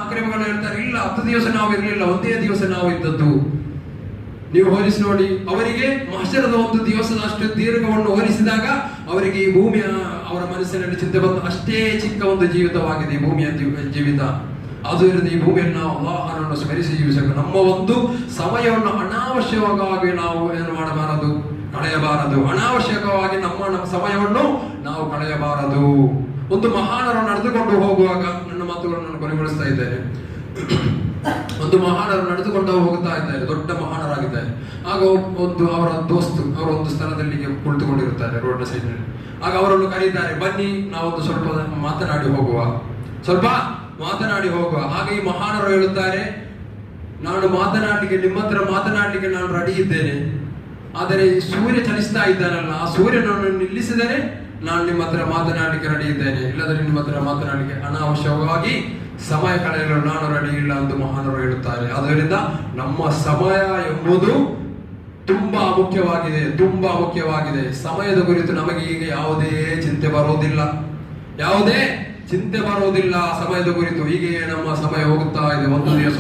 ಆಕ್ರಮಗಳು ಹೇಳ್ತಾರೆ, ಇಲ್ಲ 10 ದಿವಸ ನಾವು ಇರಲಿಲ್ಲ, ಒಂದೇ ದಿವಸ ನಾವು ಇದ್ದದ್ದು. ನೀವು ಹೋಲಿಸಿ ನೋಡಿ, ಅವರಿಗೆ ಮಹಶರದ ಒಂದು ದಿವಸದ ಅಷ್ಟು ದೀರ್ಘವನ್ನು ಹೋಲಿಸಿದಾಗ ಅವರಿಗೆ ಈ ಭೂಮಿಯ ಅವರ ಮನಸ್ಸಿನಲ್ಲಿ ಚಿಂತೆ ಬಂದು, ಅಷ್ಟೇ ಚಿಕ್ಕ ಒಂದು ಜೀವಿತವಾಗಿದೆ ಈ ಭೂಮಿಯ ಜೀವಿತ. ಆದ್ದರಿಂದ ಈ ಭೂಮಿಯನ್ನು ನಾವು ಅಲ್ಲಾಹನನ್ನು ಸ್ಮರಿಸಿ ಜೀವಿಸಬೇಕು. ನಮ್ಮ ಒಂದು ಸಮಯವನ್ನು ಅನಾವಶ್ಯಕವಾಗಿ ನಾವು ಏನು ಮಾಡಬಾರದು, ಕಳೆಯಬಾರದು. ಅನಾವಶ್ಯಕವಾಗಿ ನಮ್ಮ ಸಮಯವನ್ನು ನಾವು ಕಳೆಯಬಾರದು. ಒಂದು ಮಹಾನರು ನಡೆದುಕೊಂಡು ಹೋಗುವಾಗ, ನನ್ನ ಮಾತುಗಳನ್ನು ಕೊನೆಗೊಳಿಸ್ತಾ ಇದ್ದೇನೆ, ಒಂದು ಮಹಾನರು ನಡೆದುಕೊಂಡು ಹೋಗುತ್ತಾ ಇದ್ದಾರೆ, ದೊಡ್ಡ ಮಹಾನರಾಗಿದ್ದಾರೆ. ಆಗ ಒಂದು ಅವರ ದೋಸ್ತು ಅವರ ಒಂದು ಸ್ಥಳದಲ್ಲಿ ಕುಳಿತುಕೊಂಡಿರುತ್ತಾರೆ ರೋಡ್ನ ಸೈಡ್ನಲ್ಲಿ. ಆಗ ಅವರನ್ನು ಕರೀತಾರೆ, ಬನ್ನಿ ನಾವೊಂದು ಸ್ವಲ್ಪ ಮಾತನಾಡಿ ಹೋಗುವ, ಸ್ವಲ್ಪ ಮಾತನಾಡಿ ಹೋಗುವ. ಆಗ ಈ ಮಹಾನರು ಹೇಳುತ್ತಾರೆ, ನಾನು ಮಾತನಾಡಲಿಕ್ಕೆ, ನಿಮ್ಮ ಹತ್ರ ಮಾತನಾಡಲಿಕ್ಕೆ ನಾನು ರೆಡಿ ಇದ್ದೇನೆ, ಆದರೆ ಈ ಸೂರ್ಯ ಚಲಿಸ್ತಾ ಇದ್ದಾನಲ್ಲ, ಆ ಸೂರ್ಯನನ್ನು ನಿಲ್ಲಿಸಿದರೆ ನಾನು ನಿಮ್ಮ ಹತ್ರ ಮಾತನಾಡಲಿಕ್ಕೆ ರೆಡಿ ಇದ್ದೇನೆ, ಇಲ್ಲದ್ರೆ ನಿಮ್ಮ ಹತ್ರ ಮಾತನಾಡಲಿಕ್ಕೆ ಅನಾವಶ್ಯಕವಾಗಿ ಸಮಯ ಕಳೆಯಲು ನಾನು ರೆಡಿ ಇಲ್ಲ ಎಂದು ಮಹಾನರು ಹೇಳುತ್ತಾರೆ. ಆದ್ದರಿಂದ ನಮ್ಮ ಸಮಯ ಎಂಬುದು ತುಂಬಾ ಮುಖ್ಯವಾಗಿದೆ, ತುಂಬಾ ಮುಖ್ಯವಾಗಿದೆ. ಸಮಯದ ಕುರಿತು ನಮಗೆ ಈಗ ಯಾವುದೇ ಚಿಂತೆ ಬರೋದಿಲ್ಲ, ಯಾವುದೇ ಚಿಂತೆ ಬರೋದಿಲ್ಲ ಸಮಯದ ಕುರಿತು. ಹೀಗೆ ನಮ್ಮ ಸಮಯ ಹೋಗುತ್ತಾ ಇದೆ. ಒಂದು ದಿವಸ